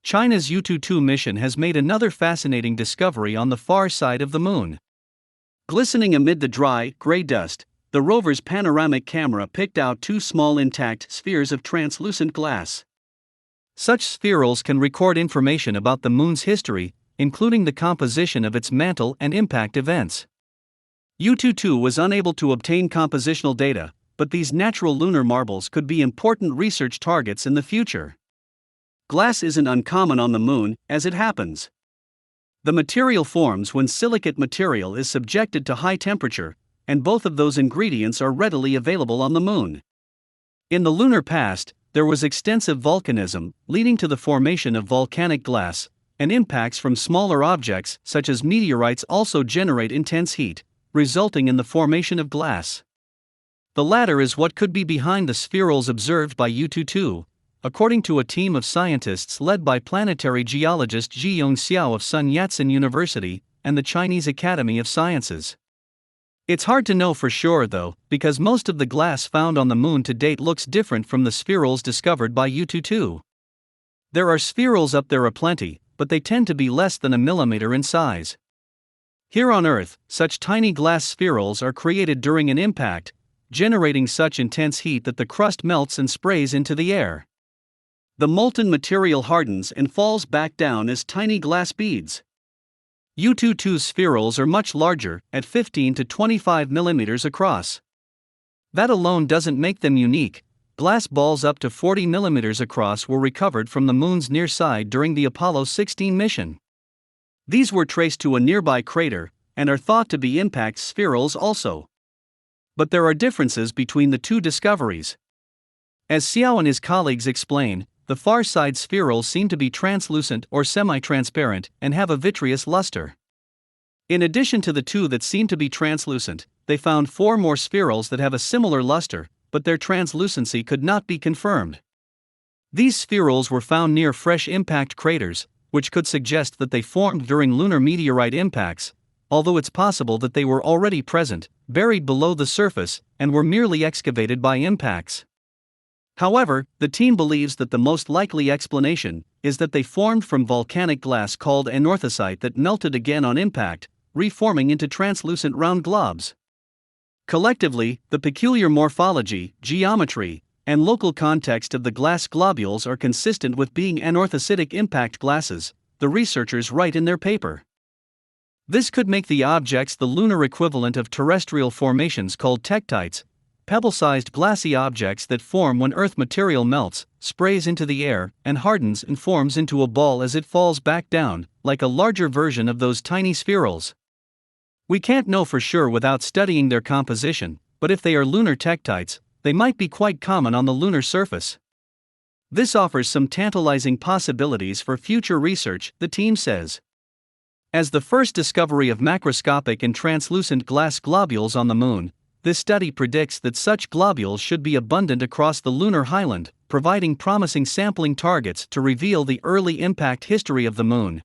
China's yutu mission has made another fascinating discovery on the far side of the moon. Glistening amid the dry, gray dust, the rover's panoramic camera picked out two small intact spheres of translucent glass. Such spherules can record information about the moon's history, including the composition of its mantle and impact events. yutu was unable to obtain compositional data, but these natural lunar marbles could be important research targets in the future. Glass isn't uncommon on the moon, as it happens. The material forms when silicate material is subjected to high temperature, and both of those ingredients are readily available on the moon. In the lunar past, there was extensive volcanism, leading to the formation of volcanic glass, and impacts from smaller objects such as meteorites also generate intense heat, resulting in the formation of glass. The latter is what could be behind the spherules observed by yutu, according to a team of scientists led by planetary geologist Zhiyong Xiao of Sun Yat-sen University and the Chinese Academy of Sciences. It's hard to know for sure though, because most of the glass found on the moon to date looks different from the spherules discovered by yutu. There are spherules up there aplenty, but they tend to be less than a millimeter in size. Here on Earth, such tiny glass spherules are created during an impact, generating such intense heat that the crust melts and sprays into the air. The molten material hardens and falls back down as tiny glass beads. yutu's spherules are much larger, at 15 to 25 millimeters across. That alone doesn't make them unique. Glass balls up to 40 millimeters across were recovered from the moon's near side during the Apollo 16 mission. These were traced to a nearby crater, and are thought to be impact spherules also. But there are differences between the two discoveries. As Xiao and his colleagues explain, the far side spherules seem to be translucent or semi-transparent and have a vitreous luster. In addition to the two that seem to be translucent, they found 4 more spherules that have a similar luster, but their translucency could not be confirmed. These spherules were found near fresh impact craters, which could suggest that they formed during lunar meteorite impacts, although it's possible that they were already present, buried below the surface, and were merely excavated by impacts. However, the team believes that the most likely explanation is that they formed from volcanic glass called anorthosite that melted again on impact, reforming into translucent round globs. Collectively, the peculiar morphology, geometry, and local context of the glass globules are consistent with being anorthositic impact glasses, the researchers write in their paper. This could make the objects the lunar equivalent of terrestrial formations called tektites, pebble-sized glassy objects that form when Earth material melts, sprays into the air, and hardens and forms into a ball as it falls back down, like a larger version of those tiny spherules. We can't know for sure without studying their composition, but if they are lunar tektites, they might be quite common on the lunar surface. This offers some tantalizing possibilities for future research, the team says. As the first discovery of macroscopic and translucent glass globules on the moon, this study predicts that such globules should be abundant across the lunar highland, providing promising sampling targets to reveal the early impact history of the moon.